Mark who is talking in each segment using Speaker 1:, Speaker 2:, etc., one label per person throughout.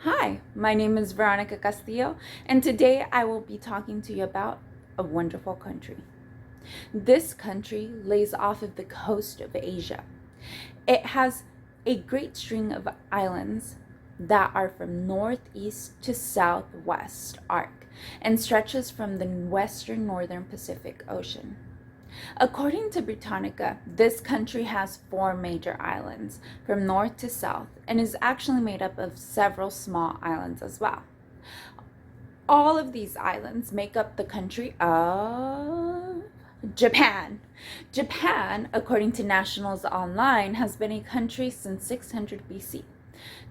Speaker 1: Hi, my name is Veronica Castillo, and today I will be talking to you about a wonderful country. This country lays off of the coast of Asia. It has a great string of islands that are from northeast to southwest arc and stretches from the western northern Pacific Ocean. According to Britannica, this country has four major islands from north to south and is actually made up of several small islands as well. All of these islands make up the country of Japan. Japan, according to Nationals Online, has been a country since 600 BC.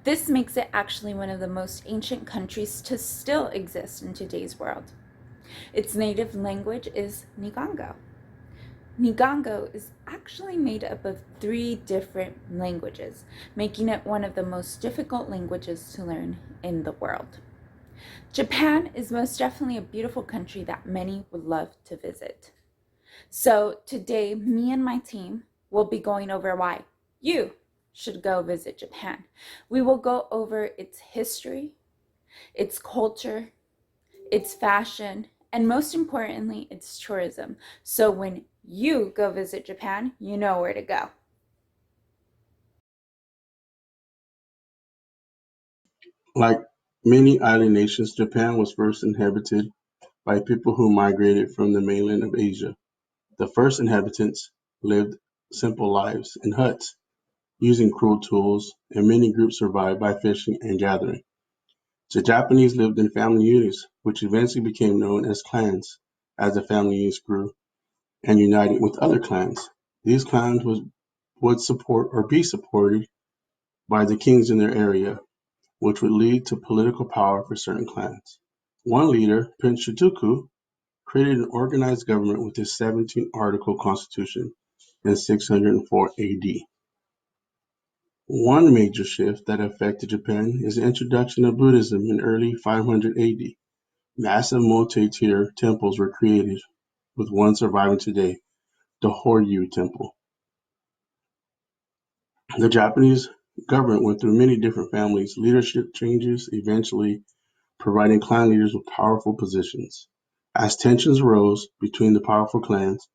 Speaker 1: This makes it actually one of the most ancient countries to still exist in today's world. Its native language is Nihongo. Nihongo is actually made up of three different languages, making it one of the most difficult languages to learn in the world. Japan is most definitely a beautiful country that many would love to visit. So today, me and my team will be going over why you should go visit Japan. We will go over its history, its culture, its fashion, and most importantly, its tourism. So when you go visit Japan, you know where to go.
Speaker 2: Like many island nations, Japan was first inhabited by people who migrated from the mainland of Asia. The first inhabitants lived simple lives in huts, using crude tools, and many groups survived by fishing and gathering. The Japanese lived in family units, which eventually became known as clans, as the family units grew and united with other clans. These clans would support or be supported by the kings in their area, which would lead to political power for certain clans. One leader, Prince Shutoku, created an organized government with his 17-article constitution in 604 AD. One major shift that affected Japan is the introduction of Buddhism in early 500 AD. Massive multi-tier temples were created, with one surviving today, the Horyu Temple. The Japanese government went through many different families, leadership changes, eventually providing clan leaders with powerful positions. As tensions rose between the powerful clans,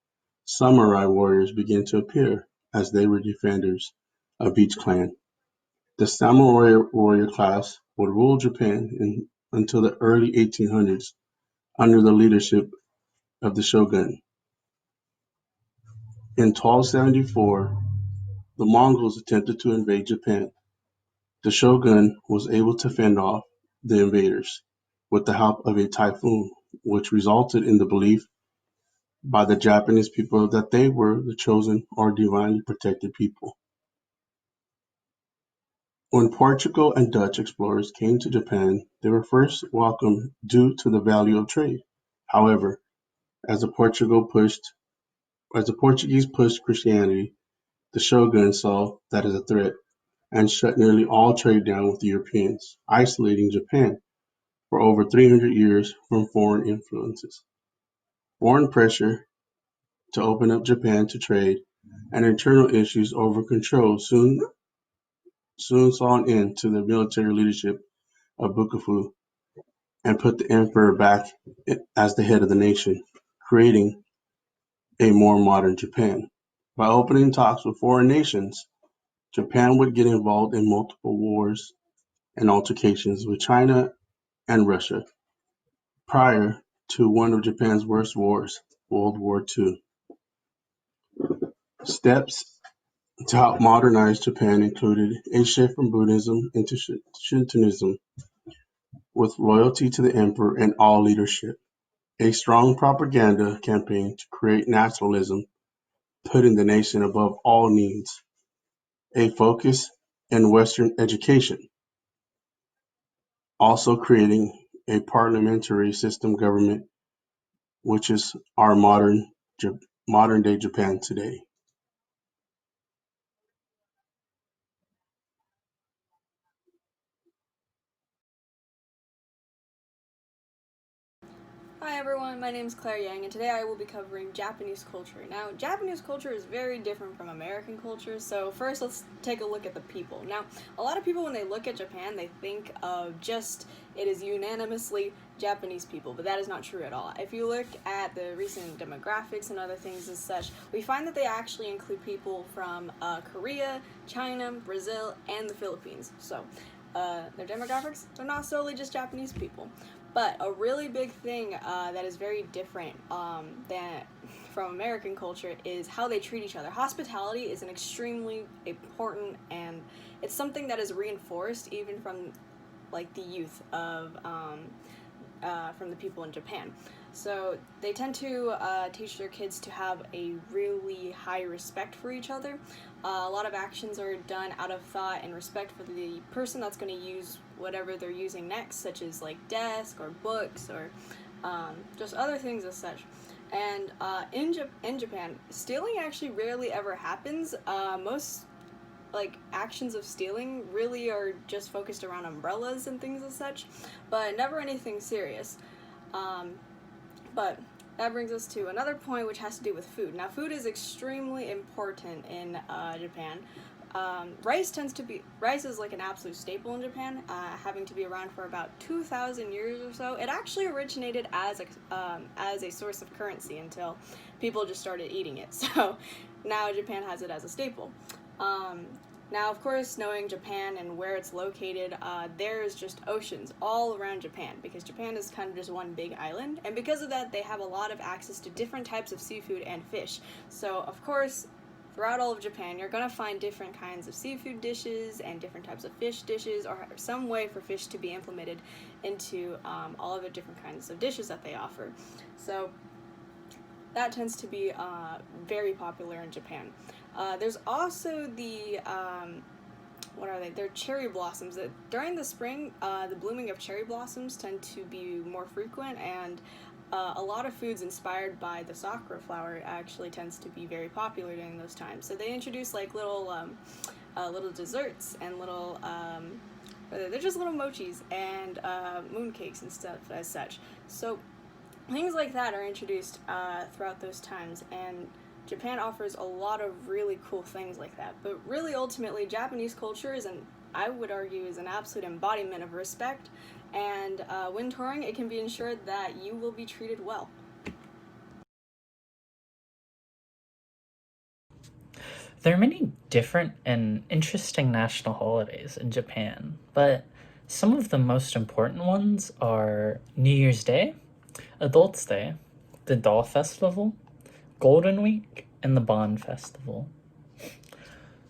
Speaker 2: samurai warriors began to appear as they were defenders of each clan. The samurai warrior class would rule Japan until the early 1800s under the leadership of the shogun. In 1274, the Mongols attempted to invade Japan. The shogun was able to fend off the invaders with the help of a typhoon, which resulted in the belief by the Japanese people that they were the chosen or divinely protected people. When Portugal and Dutch explorers came to Japan, they were first welcomed due to the value of trade. However, as the Portuguese pushed Christianity, the shogun saw that as a threat and shut nearly all trade down with the Europeans, isolating Japan for over 300 years from foreign influences. Foreign pressure to open up Japan to trade and internal issues over control soon saw an end to the military leadership of Bukafu and put the emperor back as the head of the nation, creating a more modern Japan. By opening talks with foreign nations, Japan would get involved in multiple wars and altercations with China and Russia prior to one of Japan's worst wars, World War II. Steps to help modernize Japan included a shift from Buddhism into Shintoism with loyalty to the emperor and all leadership, a strong propaganda campaign to create nationalism, putting the nation above all needs, a focus in Western education, also creating a parliamentary system government, which is our modern day Japan today.
Speaker 3: Hi everyone, my name is Claire Yang, and today I will be covering Japanese culture. Now, Japanese culture is very different from American culture, so first let's take a look at the people. Now, a lot of people when they look at Japan, they think of just it is unanimously Japanese people, but that is not true at all. If you look at the recent demographics and other things as such, we find that they actually include people from Korea, China, Brazil, and the Philippines. So, their demographics, they're not solely just Japanese people. But a really big thing that is very different than from American culture is how they treat each other. Hospitality is an extremely important, and it's something that is reinforced even from like the youth of from the people in Japan. So they tend to teach their kids to have a really high respect for each other. A lot of actions are done out of thought and respect for the person that's going to use whatever they're using next, such as like desk or books or just other things as such. And in Japan, stealing actually rarely ever happens. Most like actions of stealing really are just focused around umbrellas and things as such, but never anything serious. But that brings us to another point, which has to do with food. Now, food is extremely important in Japan. Rice is like an absolute staple in Japan, having to be around for about 2,000 years or so. It actually originated as a source of currency until people just started eating it. So now Japan has it as a staple. Now, of course, knowing Japan and where it's located, there's just oceans all around Japan, because Japan is kind of just one big island, and because of that, they have a lot of access to different types of seafood and fish. So, of course, throughout all of Japan, you're going to find different kinds of seafood dishes and different types of fish dishes, or some way for fish to be implemented into all of the different kinds of dishes that they offer. So that tends to be very popular in Japan. There's also the what are they? They're cherry blossoms. During the spring, the blooming of cherry blossoms tend to be more frequent, and a lot of foods inspired by the sakura flower actually tends to be very popular during those times. So they introduce like little desserts and little they're just little mochis and mooncakes and stuff as such. So things like that are introduced throughout those times, and Japan offers a lot of really cool things like that. But really, ultimately, Japanese culture I would argue, is an absolute embodiment of respect. And when touring, it can be ensured that you will be treated well.
Speaker 4: There are many different and interesting national holidays in Japan, but some of the most important ones are New Year's Day, Adults' Day, the Doll Festival, Golden Week, and the Bond Festival.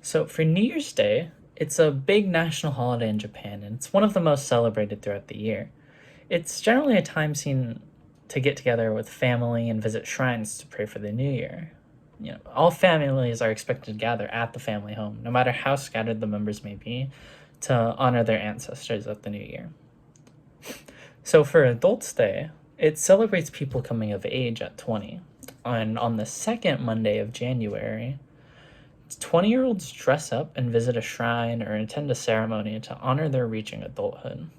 Speaker 4: So for New Year's Day, it's a big national holiday in Japan, and it's one of the most celebrated throughout the year. It's generally a time seen to get together with family and visit shrines to pray for the new year. All families are expected to gather at the family home, no matter how scattered the members may be, to honor their ancestors at the new year. So for Adults' Day, it celebrates people coming of age at 20. And on the second Monday of January, 20-year-olds dress up and visit a shrine or attend a ceremony to honor their reaching adulthood.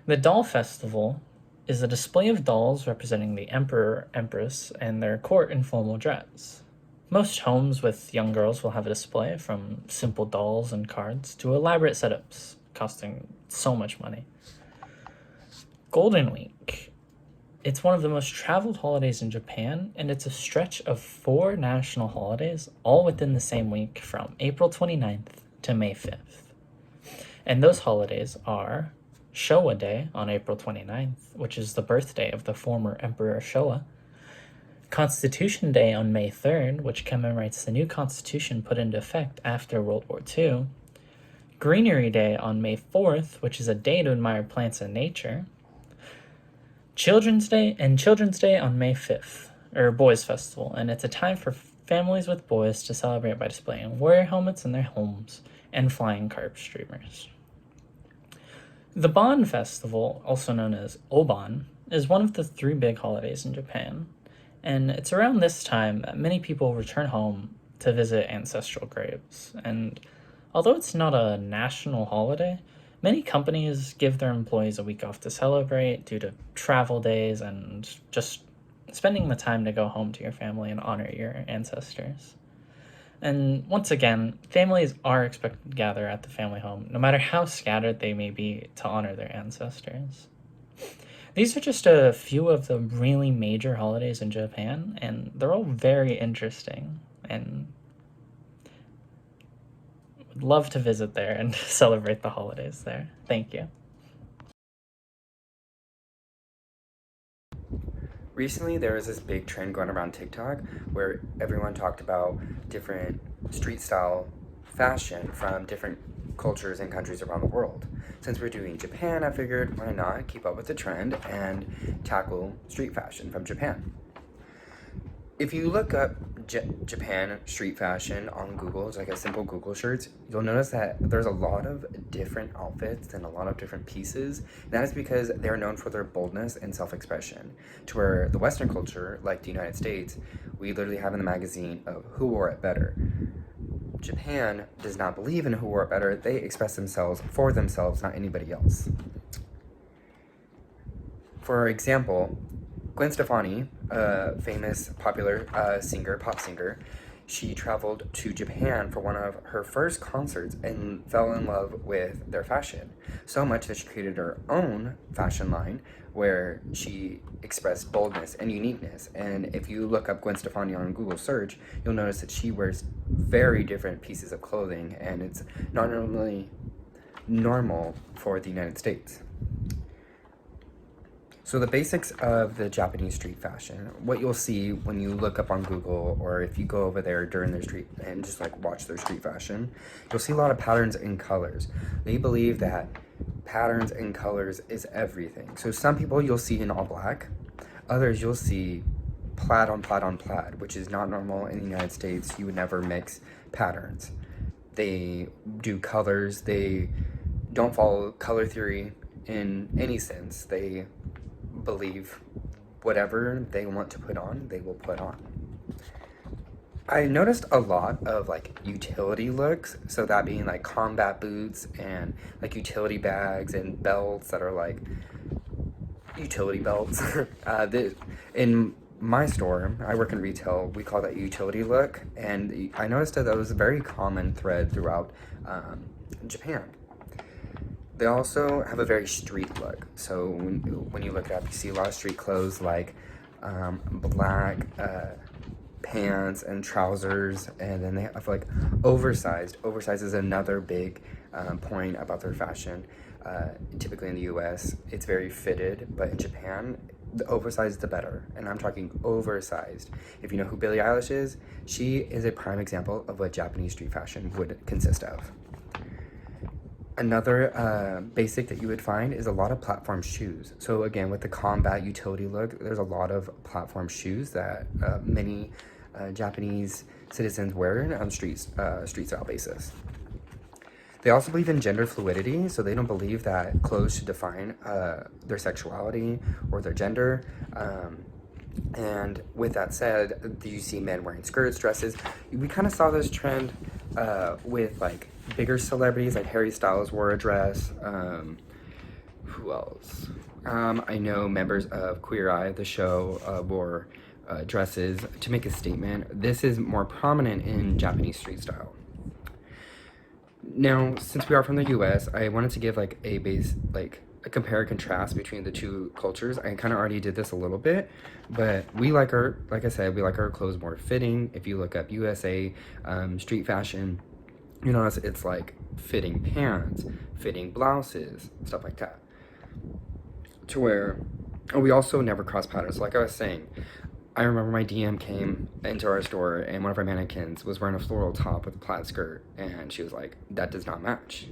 Speaker 4: The Doll Festival is a display of dolls representing the emperor, empress, and their court in formal dress. Most homes with young girls will have a display, from simple dolls and cards to elaborate setups costing so much money. Golden Week. It's one of the most traveled holidays in Japan, and it's a stretch of 4 national holidays, all within the same week, from April 29th to May 5th. And those holidays are Showa Day on April 29th, which is the birthday of the former Emperor Showa; Constitution Day on May 3rd, which commemorates the new constitution put into effect after World War II; Greenery Day on May 4th, which is a day to admire plants and nature; Children's Day on May 5th, or Boys Festival, and it's a time for families with boys to celebrate by displaying warrior helmets in their homes and flying carp streamers. The Bond Festival, also known as Oban, is one of the 3 big holidays in Japan, and it's around this time that many people return home to visit ancestral graves. And although it's not a national holiday, Many companies give their employees a week off to celebrate due to travel days and just spending the time to go home to your family and honor your ancestors. And once again, families are expected to gather at the family home, no matter how scattered they may be, to honor their ancestors. These are just a few of the really major holidays in Japan, and they're all very interesting, and would love to visit there and celebrate the holidays there. Thank you.
Speaker 5: Recently, there was this big trend going around TikTok where everyone talked about different street style fashion from different cultures and countries around the world. Since we're doing Japan, I figured why not keep up with the trend and tackle street fashion from Japan. If you look up Japan street fashion on Google, it's like a simple Google search, you'll notice that there's a lot of different outfits and a lot of different pieces. And that is because they're known for their boldness and self-expression. To where the Western culture, like the United States, we literally have in the magazine of who wore it better. Japan does not believe in who wore it better. They express themselves for themselves, not anybody else. For example, Gwen Stefani, a famous popular pop singer, she traveled to Japan for one of her first concerts and fell in love with their fashion. So much that she created her own fashion line where she expressed boldness and uniqueness. And if you look up Gwen Stefani on Google search, you'll notice that she wears very different pieces of clothing, and it's not normally normal for the United States. So the basics of the Japanese street fashion, what you'll see when you look up on Google, or if you go over there during their street and just like watch their street fashion, you'll see a lot of patterns and colors. They believe that patterns and colors is everything. So some people you'll see in all black, others you'll see plaid on plaid on plaid, which is not normal in the United States. You would never mix patterns. They do colors, they don't follow color theory in any sense. They believe whatever they want to put on, they will put on. I noticed a lot of like utility looks, so that being like combat boots and like utility bags and belts that are like utility belts. In my store, I work in retail, we call that utility look, and I noticed that was a very common thread throughout Japan. They also have a very street look. So when you look it up, you see a lot of street clothes like black pants and trousers, and then they have like oversized. Oversized is another big point about their fashion. Typically in the US, it's very fitted, but in Japan, the oversized the better, and I'm talking oversized. If you know who Billie Eilish is, she is a prime example of what Japanese street fashion would consist of. Another basic that you would find is a lot of platform shoes. So again, with the combat utility look, there's a lot of platform shoes that many Japanese citizens wear on street style basis. They also believe in gender fluidity, so they don't believe that clothes should define their sexuality or their gender. And with that said, you see men wearing skirts, dresses. We kind of saw this trend with like bigger celebrities, like Harry Styles wore a dress. Who else? I know members of Queer Eye, the show, wore dresses to make a statement. This is more prominent in Japanese street style. Now, since we are from the US, I wanted to give like a compare and contrast between the two cultures. I kind of already did this a little bit, but we like our, like I said, we like our clothes more fitting. If you look up USA street fashion, you notice it's like fitting pants, fitting blouses, stuff like that. To where we also never cross patterns. Like I was saying, I remember my DM came into our store and one of our mannequins was wearing a floral top with a plaid skirt, and she was like, that does not match.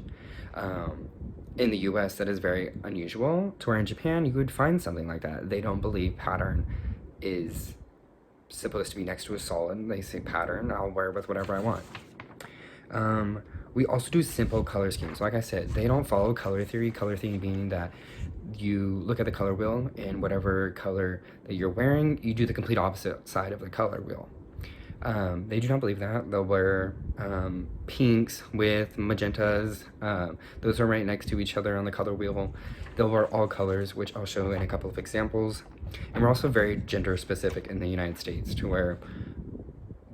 Speaker 5: In the US, that is very unusual, to where in Japan, you would find something like that. They don't believe pattern is supposed to be next to a solid. They say pattern, I'll wear it with whatever I want. We also do simple color schemes. Like I said, they don't follow color theory being that you look at the color wheel and whatever color that you're wearing, you do the complete opposite side of the color wheel. They do not believe that. They'll wear pinks with magentas. Those are right next to each other on the color wheel. They'll wear all colors, which I'll show in a couple of examples. And we're also very gender specific in the United States, to where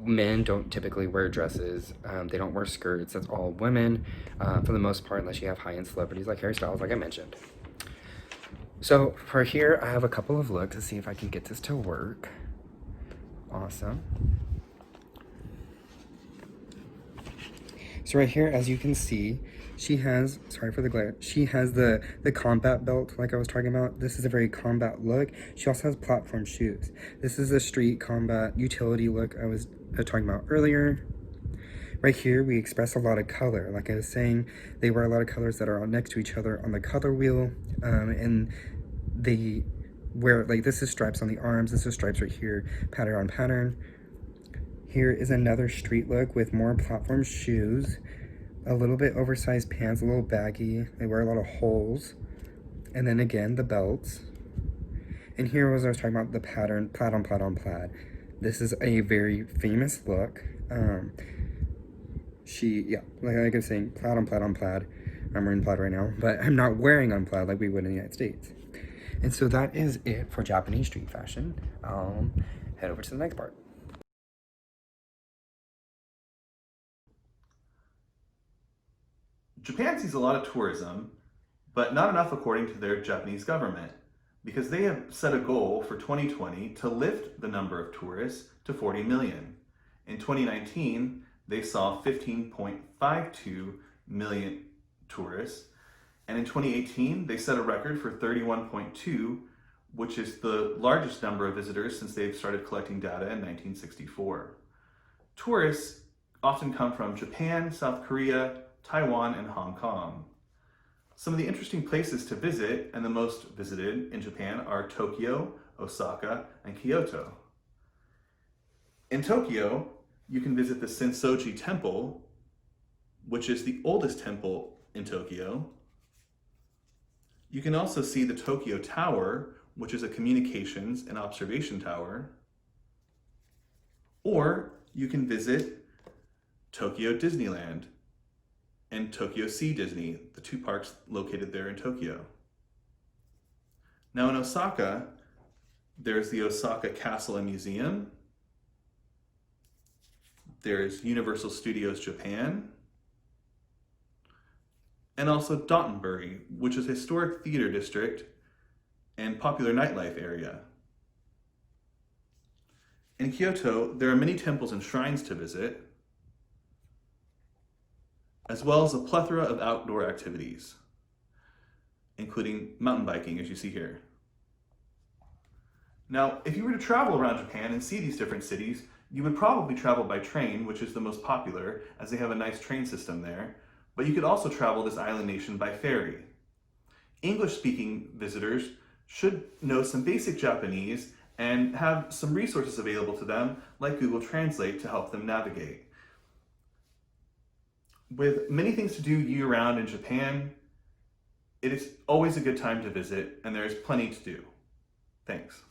Speaker 5: men don't typically wear dresses. They don't wear skirts. That's all women, for the most part, unless you have high-end celebrities like Harry Styles, like I mentioned. So for here, I have a couple of looks to see if I can get this to work. Awesome. So right here, as you can see, she has, sorry for the glare, she has the combat belt like I was talking about. This is a very combat look. She also has platform shoes. This is a street combat utility look I was talking about earlier. Right here, we express a lot of color. Like I was saying, they wear a lot of colors that are next to each other on the color wheel, and they wear, like, this is stripes on the arms, this is stripes right here, pattern on pattern. Here is another street look with more platform shoes, a little bit oversized pants, a little baggy. They wear a lot of holes. And then again, the belts. And here was I was talking about the pattern, plaid on plaid on plaid. This is a very famous look. Like I was saying, plaid on plaid on plaid. I'm wearing plaid right now, but I'm not wearing on plaid like we would in the United States. And so that is it for Japanese street fashion. Head over to the next part.
Speaker 6: Japan sees a lot of tourism, but not enough according to their Japanese government, because they have set a goal for 2020 to lift the number of tourists to 40 million. In 2019, they saw 15.52 million tourists, and in 2018, they set a record for 31.2, which is the largest number of visitors since they've started collecting data in 1964. Tourists often come from Japan, South Korea, Taiwan, and Hong Kong. Some of the interesting places to visit, and the most visited in Japan, are Tokyo, Osaka, and Kyoto. In Tokyo, you can visit the Sensoji Temple, which is the oldest temple in Tokyo. You can also see the Tokyo Tower, which is a communications and observation tower. Or you can visit Tokyo Disneyland and Tokyo Sea Disney, the two parks located there in Tokyo. Now in Osaka, there's the Osaka Castle and Museum. There's Universal Studios Japan. And also Dotonbori, which is a historic theater district and popular nightlife area. In Kyoto, there are many temples and shrines to visit, as well as a plethora of outdoor activities, including mountain biking, as you see here. Now, if you were to travel around Japan and see these different cities, you would probably travel by train, which is the most popular, as they have a nice train system there, but you could also travel this island nation by ferry. English-speaking visitors should know some basic Japanese and have some resources available to them, like Google Translate, to help them navigate. With many things to do year-round in Japan, it is always a good time to visit, and there's plenty to do. Thanks.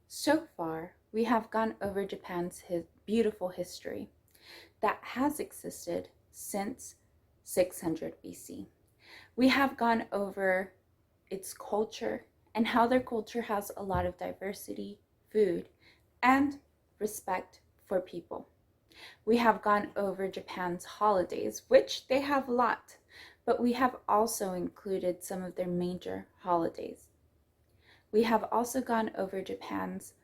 Speaker 1: So far, we have gone over Japan's beautiful history that has existed since 600 BC. We have gone over its culture and how their culture has a lot of diversity, food, and respect for people. We have gone over Japan's holidays, which they have a lot, but we have also included some of their major holidays. We have also gone over Japan's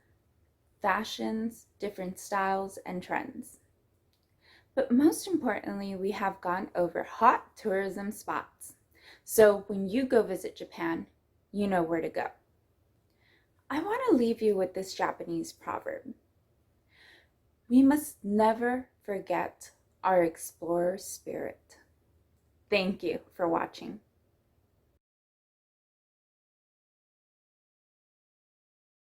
Speaker 1: fashions, different styles, and trends. But most importantly, we have gone over hot tourism spots. So when you go visit Japan, you know where to go. I want to leave you with this Japanese proverb. We must never forget our explorer spirit. Thank you for watching.